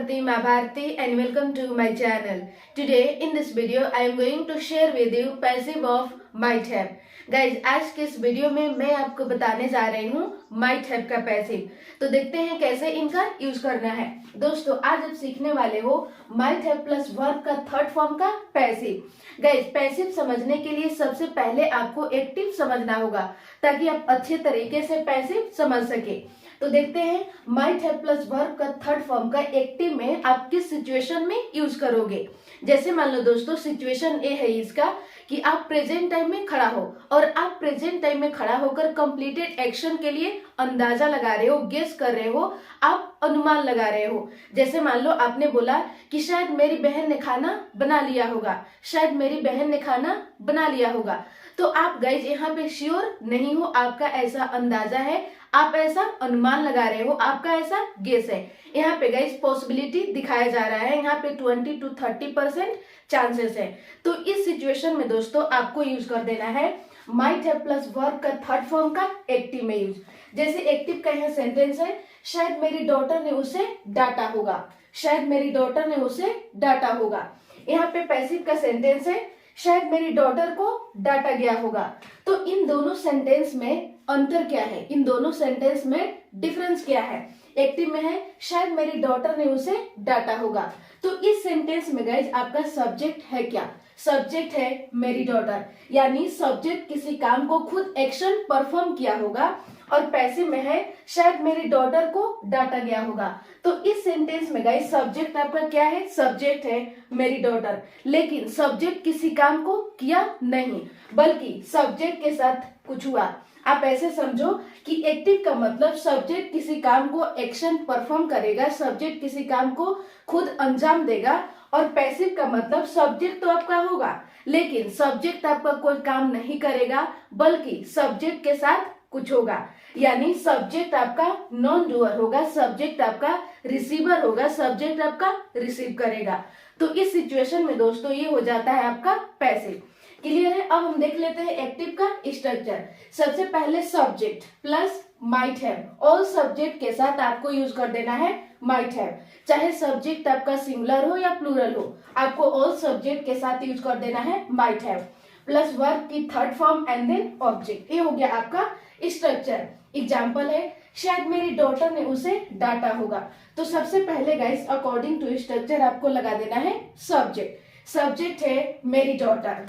Bharti, Ma Bharti, and welcome to my channel. Today in this video I am going to share with you passive of MyTab. Guys आज के इस video में मैं आपको बताने जा रही हूँ MyTab का पैसिव। तो देखते हैं कैसे इनका यूज करना है। दोस्तों आज आप सीखने वाले हो MyTab प्लस वर्ब का थर्ड फॉर्म का पैसिव। गाइज पैसिव समझने के लिए सबसे पहले आपको एक्टिव समझना होगा ताकि आप अच्छे तरीके से पैसिव समझ सके। तो देखते हैं MyTab प्लस वर्ब का थर्ड फॉर्म का एक्टिव में आप किस सिचुएशन में यूज करोगे। जैसे मान लो दोस्तों सिचुएशन ए है इसका कि आप प्रेजेंट टाइम में खड़ा हो और आप प्रेजेंट टाइम में खड़ा होकर कंप्लीटेड एक्शन के लिए अंदाजा लगा रहे हो, गेस कर रहे हो, आप अनुमान लगा रहे हो। जैसे मान लो आपने बोला कि शायद मेरी बहन ने खाना बना लिया होगा, शायद मेरी बहन ने खाना बना लिया होगा। तो आप गाइज यहाँ पे श्योर नहीं हो, आपका ऐसा अंदाजा है, आप ऐसा अनुमान लगा रहे हो, आपका ऐसा गेस है। यहाँ पे गाइज पॉसिबिलिटी दिखाया जा रहा है, यहाँ पे 20 to 30% चांसेस है। तो इस सिचुएशन में दोस्तों आपको यूज कर देना है MyTab प्लस वर्ब का थर्ड फॉर्म का एक्टिव में यूज। जैसे एक्टिव का यहाँ सेंटेंस है, शायद मेरी डॉटर ने उसे डांटा होगा, शायद मेरी डॉटर ने उसे डांटा होगा। यहाँ पे पैसिव का सेंटेंस है, शायद मेरी डॉटर को डांटा गया होगा। तो इन दोनों सेंटेंस में अंतर क्या है, इन दोनों सेंटेंस में डिफरेंस क्या है। एक्टिव में है शायद मेरी डॉटर ने उसे डांटा होगा। तो इस सेंटेंस में गाइज आपका सब्जेक्ट है क्या, सब्जेक्ट है मेरी डॉटर, यानी सब्जेक्ट किसी काम को खुद एक्शन परफॉर्म किया होगा। और पैसिव में है शायद मेरी डॉटर को डांटा गया होगा। तो इस सेंटेंस में गाइस सब्जेक्ट आपका क्या है, सब्जेक्ट है मेरी डॉटर, लेकिन सब्जेक्ट किसी काम को किया नहीं बल्कि सब्जेक्ट के साथ कुछ हुआ। आप ऐसे समझो कि एक्टिव का मतलब सब्जेक्ट किसी काम को एक्शन परफॉर्म करेगा, सब्जेक्ट किसी काम को खुद अंजाम देगा। और पैसिव का मतलब सब्जेक्ट तो आपका होगा लेकिन सब्जेक्ट आपका कोई काम नहीं करेगा बल्कि सब्जेक्ट के साथ कुछ होगा, यानी सब्जेक्ट आपका नॉन डूअर होगा, सब्जेक्ट आपका रिसीवर होगा, सब्जेक्ट आपका रिसीव करेगा। तो इस सिचुएशन में दोस्तों ये हो जाता है आपका पैसिव। क्लियर है। अब हम देख लेते हैं एक्टिव का स्ट्रक्चर। सबसे पहले subject plus MyTab, all subject के साथ आपको यूज कर देना है MyTab। चाहे सब्जेक्ट आपका सिंगुलर हो या प्लूरल हो, आपको ऑल सब्जेक्ट के साथ यूज कर देना है MyTab प्लस वर्ब की third form and then object. ये हो गया आपका स्ट्रक्चर। एग्जाम्पल है शायद मेरी डॉटर ने उसे डांटा होगा। तो सबसे पहले गाइस अकॉर्डिंग टू स्ट्रक्चर आपको लगा देना है सब्जेक्ट। सब्जेक्ट है मेरी डॉटर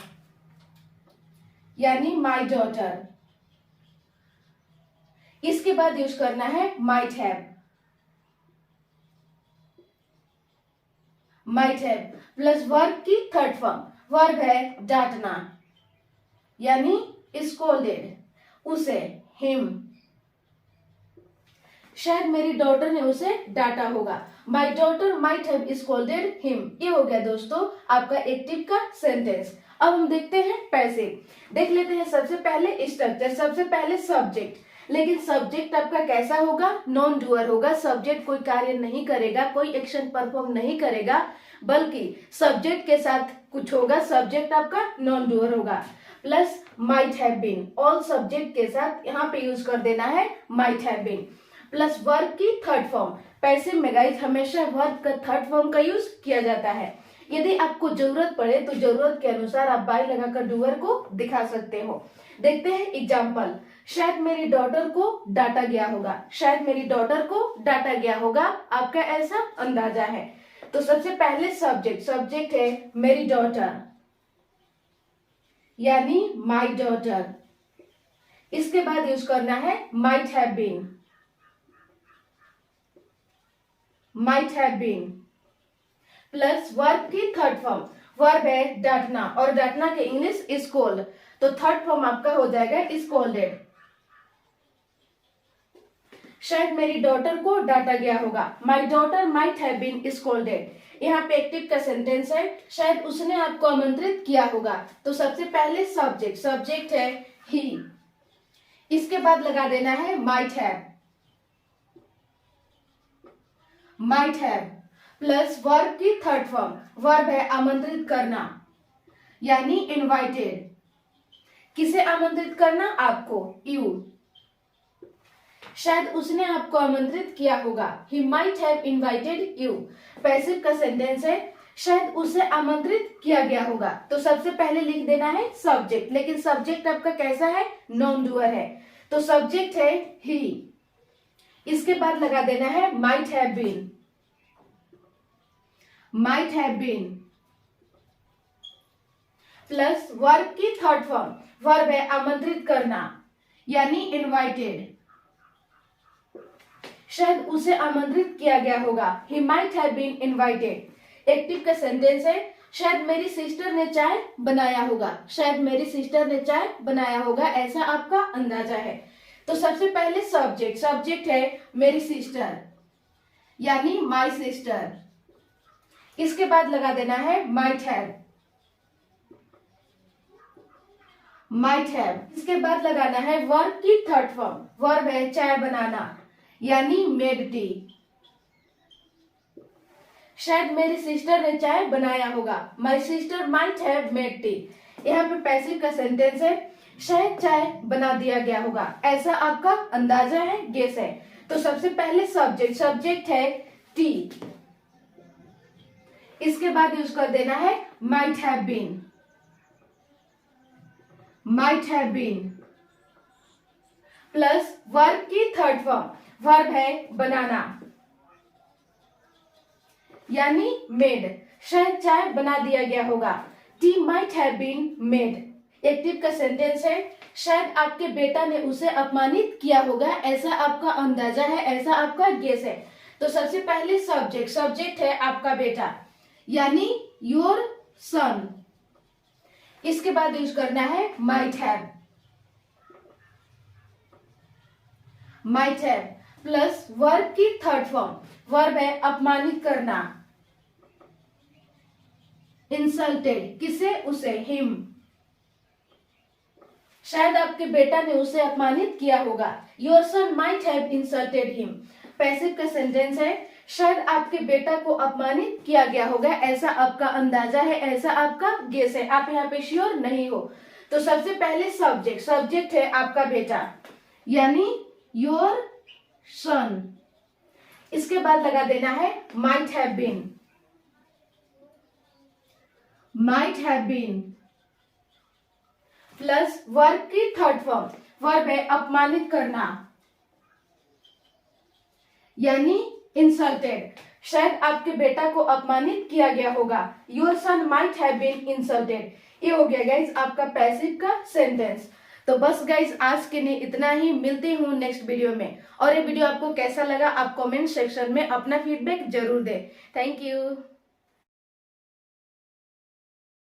यानी माई डॉटर। इसके बाद यूज करना है MyTab। MyTab प्लस वर्ब की थर्ड फॉर्म, वर्ब है डांटना यानी स्कोल्डेड, उसे हिम। शायद मेरी डॉटर ने उसे डांटा होगा, my daughter might have scolded him. ये हो गया दोस्तों आपका एक्टिव का सेंटेंस। अब हम देखते हैं पैसिव। देख लेते हैं सबसे पहले स्ट्रक्चर। सबसे पहले सब्जेक्ट, लेकिन सब्जेक्ट आपका कैसा होगा, नॉन डूअर होगा। सब्जेक्ट कोई कार्य नहीं करेगा, कोई एक्शन परफॉर्म नहीं करेगा बल्कि सब्जेक्ट के साथ कुछ होगा, सब्जेक्ट आपका नॉन डूअर होगा। Plus might have been, all subject के साथ यहाँ पे यूज कर देना है might have been plus verb की थर्ड फॉर्म। पैसिव में गाइस हमेशा वर्ब का थर्ड फॉर्म का यूज किया जाता है। यदि आपको जरूरत पड़े तो जरूरत के अनुसार आप बाय लगाकर डूअर को दिखा सकते हो। देखते हैं एग्जाम्पल। शायद मेरी डॉटर को डांटा गया होगा, शायद मेरी डॉटर को डांटा गया होगा, आपका ऐसा अंदाजा है। तो सबसे पहले सब्जेक्ट, सब्जेक्ट है मेरी डॉटर यानी माई डॉटर। इसके बाद यूज करना है might have been, might have been plus verb की थर्ड फॉर्म, वर्ब है डांटना और डांटना के इंग्लिश स्कोल्ड। तो थर्ड फॉर्म आपका हो जाएगा स्कोल्डेड। शायद मेरी डॉटर को डांटा गया होगा, my daughter might have been scolded. यहाँ पे एक्टिव का सेंटेंस है, शायद उसने आपको आमंत्रित किया होगा। तो सबसे पहले सब्जेक्ट, सब्जेक्ट है ही। इसके बाद लगा देना है might have, might have plus verb की थर्ड फॉर्म, वर्ब है आमंत्रित करना यानी इनवाइटेड। किसे आमंत्रित करना, आपको, यू। शायद उसने आपको आमंत्रित किया होगा। He might have invited you। Passive का सेंटेंस है, शायद उसे आमंत्रित किया गया होगा। तो सबसे पहले लिख देना है सब्जेक्ट, लेकिन सब्जेक्ट आपका कैसा है, नॉन डूअर है, तो सब्जेक्ट है he। इसके बाद लगा देना है might have been। might have been plus verb की थर्ड फॉर्म, वर्ब है आमंत्रित करना, यानी इनवाइटेड। शायद उसे आमंत्रित किया गया होगा। He might have been invited। Active का सेंटेंस है, शायद मेरी सिस्टर ने चाय बनाया होगा। शायद मेरी सिस्टर ने चाय बनाया होगा, ऐसा आपका अंदाजा है। तो सबसे पहले सब्जेक्ट, सब्जेक्ट है मेरी सिस्टर, यानी माई सिस्टर। इसके बाद लगा देना है might have। might have इसके बाद लगाना है वर्ब की थर्ड फॉर्म, वर्ब है चाय बनाना, यानी मेड टी। शायद मेरी सिस्टर ने चाय बनाया होगा। My sister might have made tea. यहाँ पे पैसिव का सेंटेंस है, शायद चाय बना दिया गया होगा, ऐसा आपका अंदाजा है, गेस है। तो सबसे पहले सब्जेक्ट, सब्जेक्ट है टी। इसके बाद यूज कर देना है might have been. might have been plus verb की थर्ड फॉर्म, वर्ब है बनाना, यानी मेड। शायद चाय बना दिया गया होगा। T might have been made। Active का सेंटेंस है, शायद आपके बेटा ने उसे अपमानित किया होगा, ऐसा आपका अंदाजा है, ऐसा आपका गेस है। तो सबसे पहले सब्जेक्ट, सब्जेक्ट है आपका बेटा, यानी योर सन। इसके बाद यूज करना है might have। might have plus verb की थर्ड फॉर्म, वर्ब है अपमानित करना, इंसल्टेड। किसे, उसे, हिम। शायद आपके बेटा ने उसे अपमानित किया होगा। Your son might have insulted him. Passive का सेंटेंस है, शायद आपके बेटा को अपमानित किया गया होगा, ऐसा आपका अंदाजा है, ऐसा आपका गेस है, आप यहाँ पे श्योर नहीं हो। तो सबसे पहले सब्जेक्ट, सब्जेक्ट है आपका बेटा, यानी योर सन। इसके बाद लगा देना है might have been। might have been plus verb की थर्ड फॉर्म, वर्ब है अपमानित करना, यानी इंसल्टेड। शायद आपके बेटा को अपमानित किया गया होगा। Your son might have been insulted. ये हो गया गाइज आपका पैसिव का सेंटेंस। तो बस गाइज आज के लिए इतना ही, मिलती हूँ नेक्स्ट वीडियो में। और ये वीडियो आपको कैसा लगा आप कमेंट सेक्शन में अपना फीडबैक जरूर दें। Thank you.